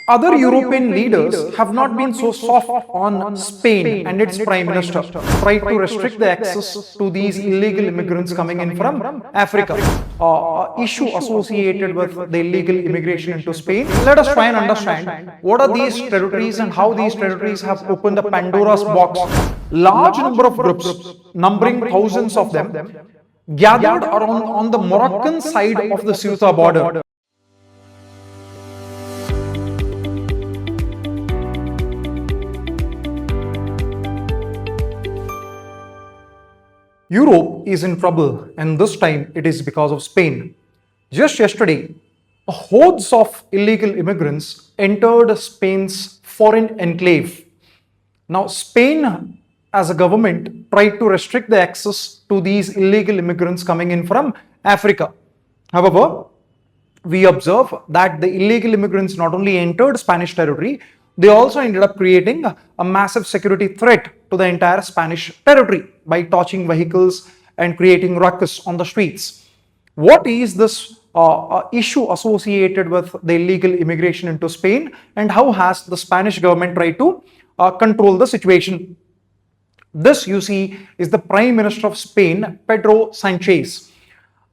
Other European leaders have not been so soft on Spain and its prime minister, tried to restrict the access to these illegal immigrants coming in from Africa. Issue associated with the illegal immigration into Spain. Let us try and understand what are these territories and how these territories have opened the Pandora's box. Large number of groups, numbering thousands of them, gathered around on the Moroccan side of the Ceuta border. Europe is in trouble, and this time it is because of Spain. Just yesterday, hordes of illegal immigrants entered Spain's foreign enclave. Now, Spain as a government tried to restrict the access to these illegal immigrants coming in from Africa. However, we observe that the illegal immigrants not only entered Spanish territory, they also ended up creating a massive security threat to the entire Spanish territory by torching vehicles and creating ruckus on the streets. What is this issue associated with the illegal immigration into Spain, and how has the Spanish government tried to control the situation? This, you see, is the Prime Minister of Spain, Pedro Sanchez.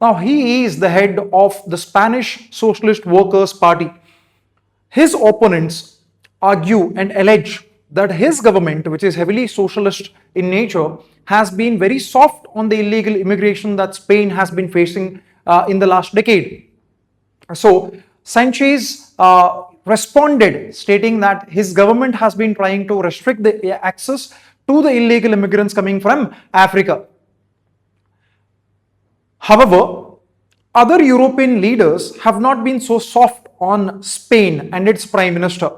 Now, he is the head of the Spanish Socialist Workers' Party. His opponents argue and allege that his government, which is heavily socialist in nature, has been very soft on the illegal immigration that Spain has been facing in the last decade. So, Sanchez responded stating that his government has been trying to restrict the access to the illegal immigrants coming from Africa. However, other European leaders have not been so soft on Spain and its prime minister.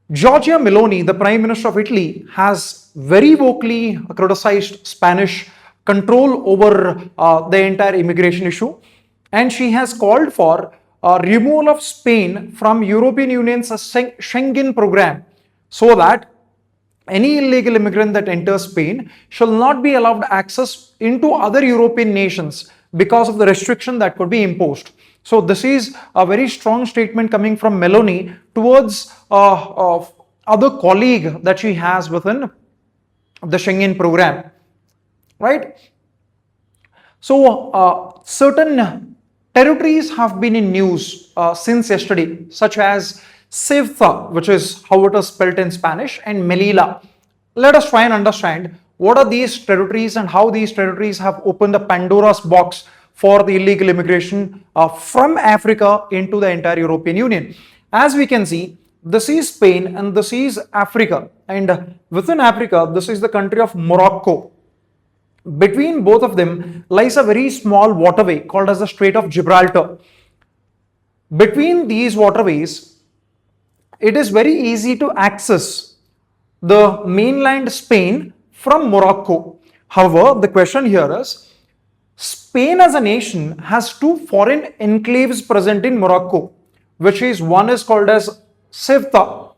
Giorgia Meloni, the Prime Minister of Italy, has very vocally criticized Spanish control over the entire immigration issue, and she has called for removal of Spain from European Union's Schengen program, so that any illegal immigrant that enters Spain shall not be allowed access into other European nations because of the restriction that could be imposed. So this is a very strong statement coming from Meloni towards other colleague that she has within the Schengen program, right? So certain territories have been in news since yesterday, such as Ceuta, which is how it is spelled in Spanish, and Melilla. Let us try and understand what are these territories and how these territories have opened the Pandora's box for the illegal immigration from Africa into the entire European Union. As we can see, this is Spain and this is Africa, and within Africa, this is the country of Morocco. Between both of them lies a very small waterway called as the Strait of Gibraltar. Between these waterways, it is very easy to access the mainland Spain from Morocco. However, the question here is, Spain as a nation has two foreign enclaves present in Morocco, which is one is called as Ceuta,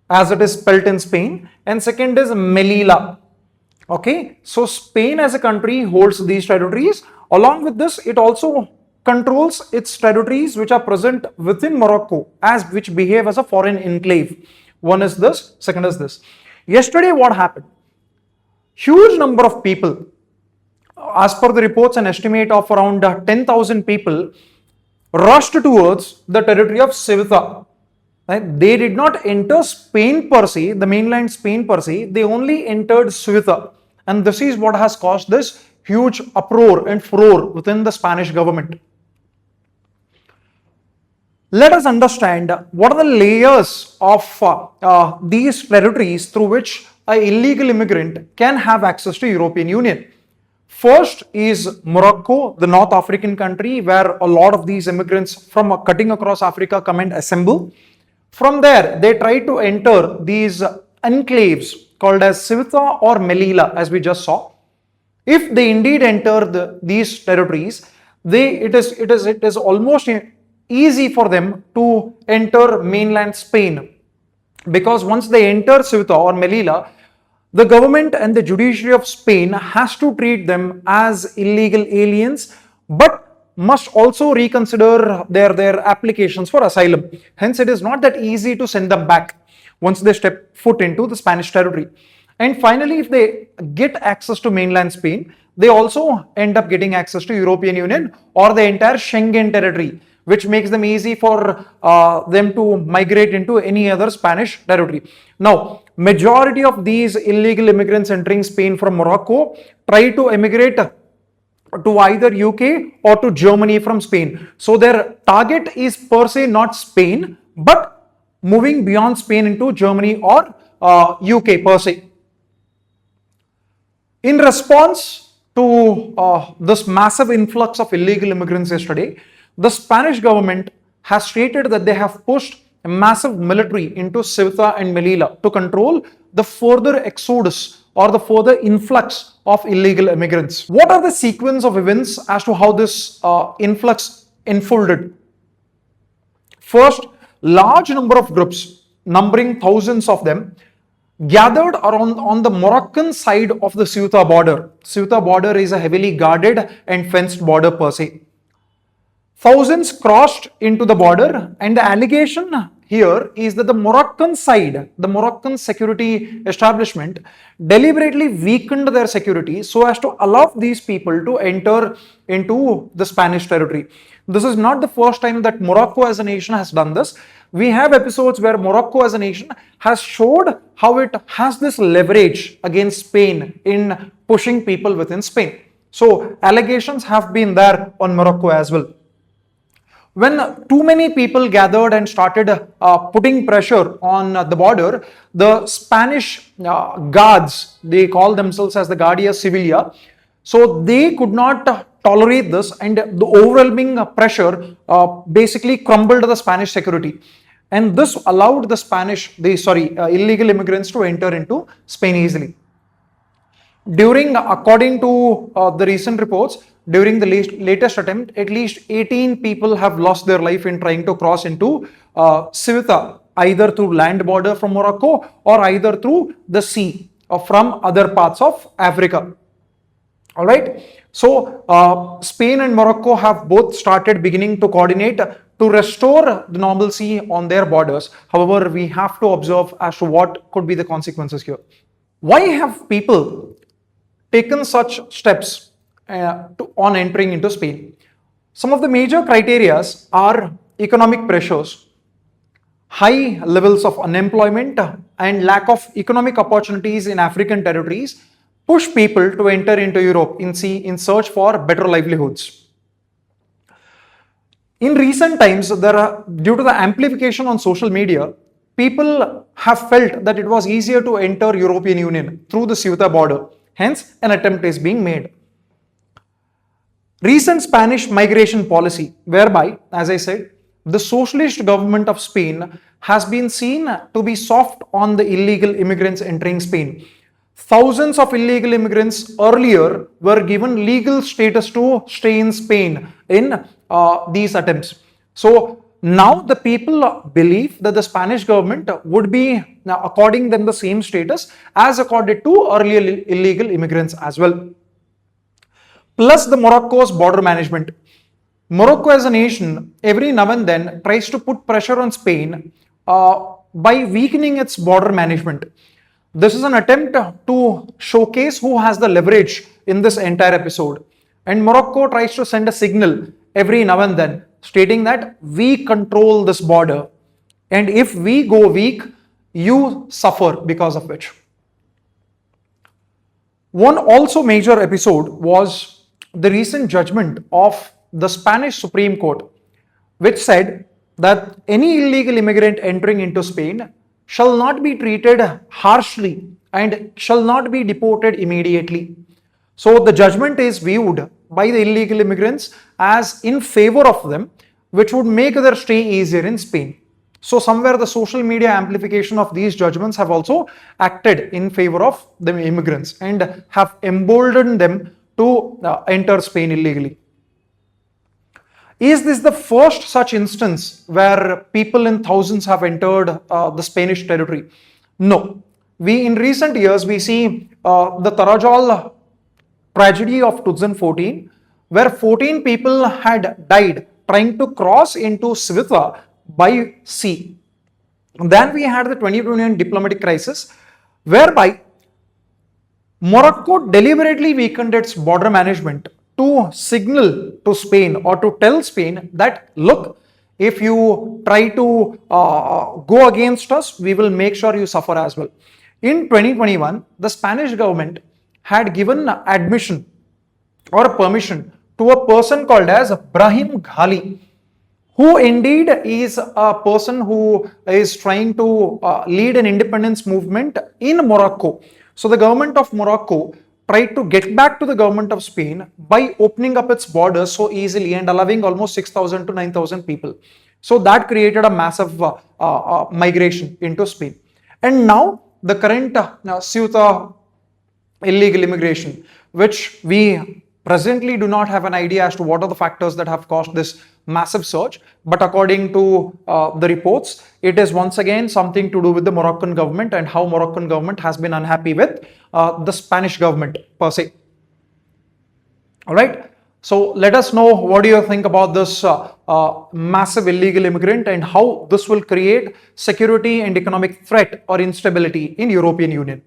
as it is spelt in Spain, and second is Melilla. Okay, so Spain as a country holds these territories. Along with this, it also controls its territories which are present within Morocco, which behave as a foreign enclave. One is this, second is this. Yesterday, what happened? Huge number of people, as per the reports, an estimate of around 10,000 people rushed towards the territory of Ceuta. Right? They did not enter Spain per se, the mainland Spain per se, they only entered Ceuta. And this is what has caused this huge uproar and furor within the Spanish government. Let us understand what are the layers of these territories through which an illegal immigrant can have access to European Union. First is Morocco, the North African country, where a lot of these immigrants from cutting across Africa come and assemble. From there, they try to enter these enclaves called as Ceuta or Melilla, as we just saw. If they indeed enter these territories, it is almost easy for them to enter mainland Spain, because once they enter Ceuta or Melilla, the government and the judiciary of Spain has to treat them as illegal aliens, but must also reconsider their applications for asylum. Hence, it is not that easy to send them back once they step foot into the Spanish territory. And finally, if they get access to mainland Spain, they also end up getting access to European Union or the entire Schengen territory, which makes them easy for them to migrate into any other Spanish territory. Now, majority of these illegal immigrants entering Spain from Morocco try to emigrate to either UK or to Germany from Spain. So their target is per se not Spain, but moving beyond Spain into Germany or UK per se. In response to this massive influx of illegal immigrants yesterday, the Spanish government has stated that they have pushed a massive military into Ceuta and Melilla to control the further exodus or the further influx of illegal immigrants. What are the sequence of events as to how this influx unfolded? First, large number of groups, numbering thousands of them, gathered around on the Moroccan side of the Ceuta border. Ceuta border is a heavily guarded and fenced border per se. Thousands crossed into the border, and the allegation here is that the Moroccan side, the Moroccan security establishment, deliberately weakened their security so as to allow these people to enter into the Spanish territory. This is not the first time that Morocco as a nation has done this. We have episodes where Morocco as a nation has showed how it has this leverage against Spain in pushing people within Spain. So allegations have been there on Morocco as well. When too many people gathered and started putting pressure on the border, the Spanish guards, they call themselves as the Guardia Civila, so they could not tolerate this, and the overwhelming pressure basically crumbled the Spanish security. And this allowed the illegal immigrants to enter into Spain easily. According to the recent reports, during the latest attempt, at least 18 people have lost their life in trying to cross into Ceuta, either through land border from Morocco or either through the sea or from other parts of Africa. All right. So Spain and Morocco have both started beginning to coordinate to restore the normalcy on their borders. However, we have to observe as to what could be the consequences here. Why have people taken such steps on entering into Spain? Some of the major criteria are economic pressures, high levels of unemployment, and lack of economic opportunities in African territories push people to enter into Europe in search for better livelihoods. In recent times, due to the amplification on social media, people have felt that it was easier to enter European Union through the Ceuta border. Hence, an attempt is being made. Recent Spanish migration policy, whereby, as I said, the socialist government of Spain has been seen to be soft on the illegal immigrants entering Spain. Thousands of illegal immigrants earlier were given legal status to stay in Spain in these attempts. So now the people believe that the Spanish government would be according them the same status as accorded to earlier illegal immigrants as well. Plus the Morocco's border management. Morocco as a nation every now and then tries to put pressure on Spain by weakening its border management. This is an attempt to showcase who has the leverage in this entire episode. And Morocco tries to send a signal every now and then stating that we control this border. And if we go weak, you suffer because of which. One also major episode was the recent judgment of the Spanish Supreme Court, which said that any illegal immigrant entering into Spain shall not be treated harshly and shall not be deported immediately. So the judgment is viewed by the illegal immigrants as in favor of them, which would make their stay easier in Spain. So somewhere the social media amplification of these judgments have also acted in favor of the immigrants and have emboldened them to enter Spain illegally. Is this the first such instance where people in thousands have entered the Spanish territory? No. In recent years, we see the Tarajal tragedy of 2014, where 14 people had died trying to cross into Ceuta by sea. Then we had the 2021 diplomatic crisis, whereby Morocco deliberately weakened its border management to signal to Spain or to tell Spain that, look, if you try to go against us, we will make sure you suffer as well. In 2021, the Spanish government had given admission or permission to a person called as Brahim Ghali, who indeed is a person who is trying to lead an independence movement in Morocco. So the government of Morocco tried to get back to the government of Spain by opening up its borders so easily and allowing almost 6,000 to 9,000 people. So that created a massive migration into Spain. And now the current Ceuta illegal immigration, which we presently do not have an idea as to what are the factors that have caused this massive surge, but according to the reports, it is once again something to do with the Moroccan government and how Moroccan government has been unhappy with the Spanish government per se. All right. So let us know, what do you think about this massive illegal immigrant and how this will create security and economic threat or instability in European Union.